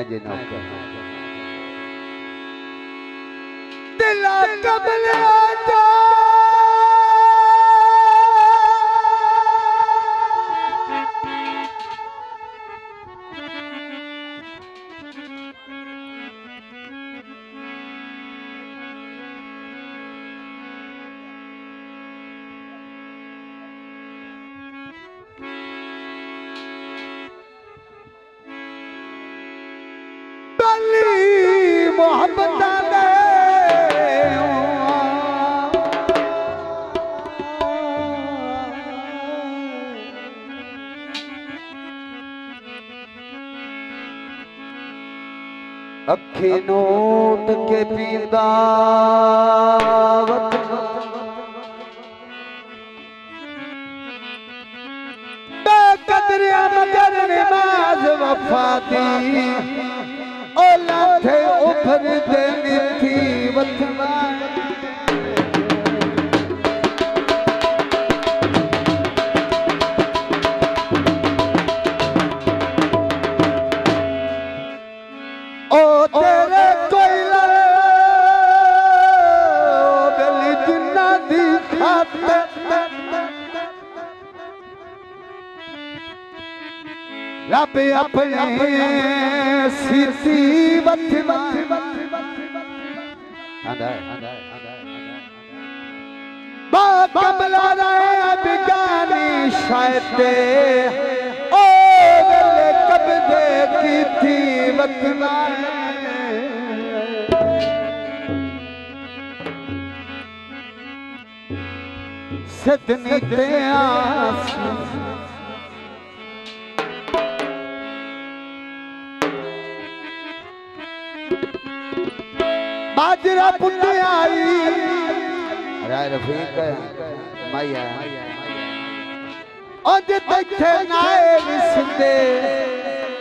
जे नौकर दिला कबले आजा मोहब्बत अखी नोट के पींदा बेकदरिया मगर नमाज वफाती थे उभर देनी थी वतना ओ तेरे कोयला दिल जिन्ना दी खाते रब अपने सीसी कमला बिगानी शायद ओ गले कब्जे की थी वतना सदनी ते बाजरा पुते आई राय रफीक माया ओद तखे नाए विसते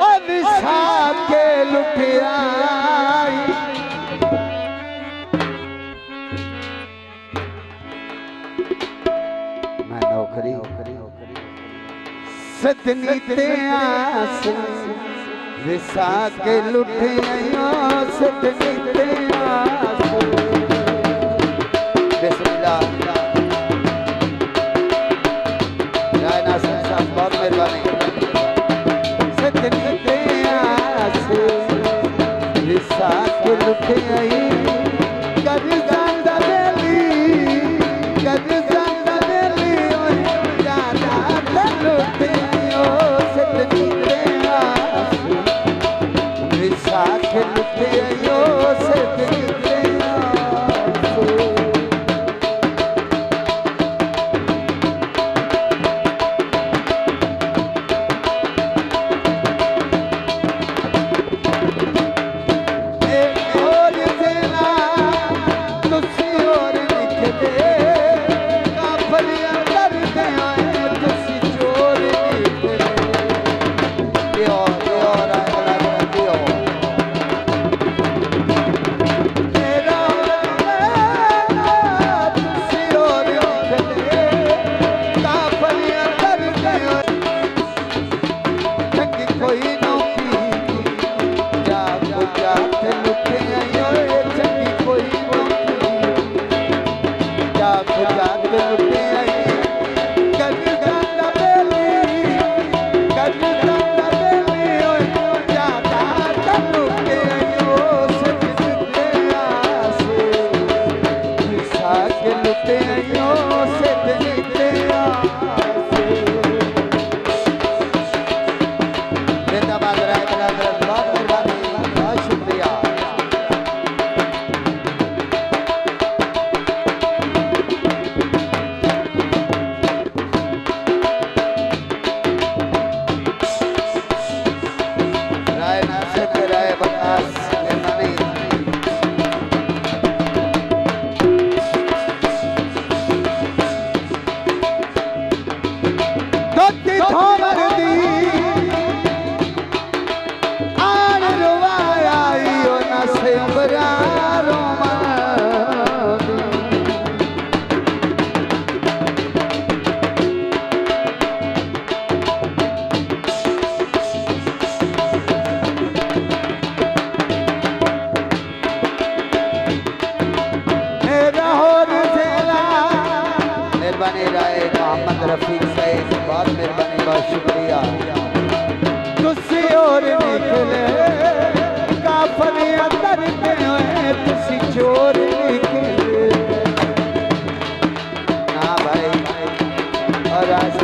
ओ विसा के लुटियाई मैं नौकरी सदनी ते आस विसा के लुटियाई सदनी ते आस बिस्मिल्लाह राय नासिर साहब बहुत मेहरबानी सदनी ते आस विसा के लुटियाई कर जांदा बेली कर जांदा बेली ओ जाना ते लुटियो सदनी ते आस विसा के लुटियो सदनी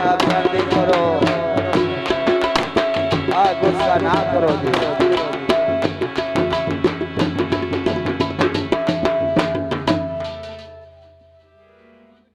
आप शादी करो, गुस्सा ना करो जी।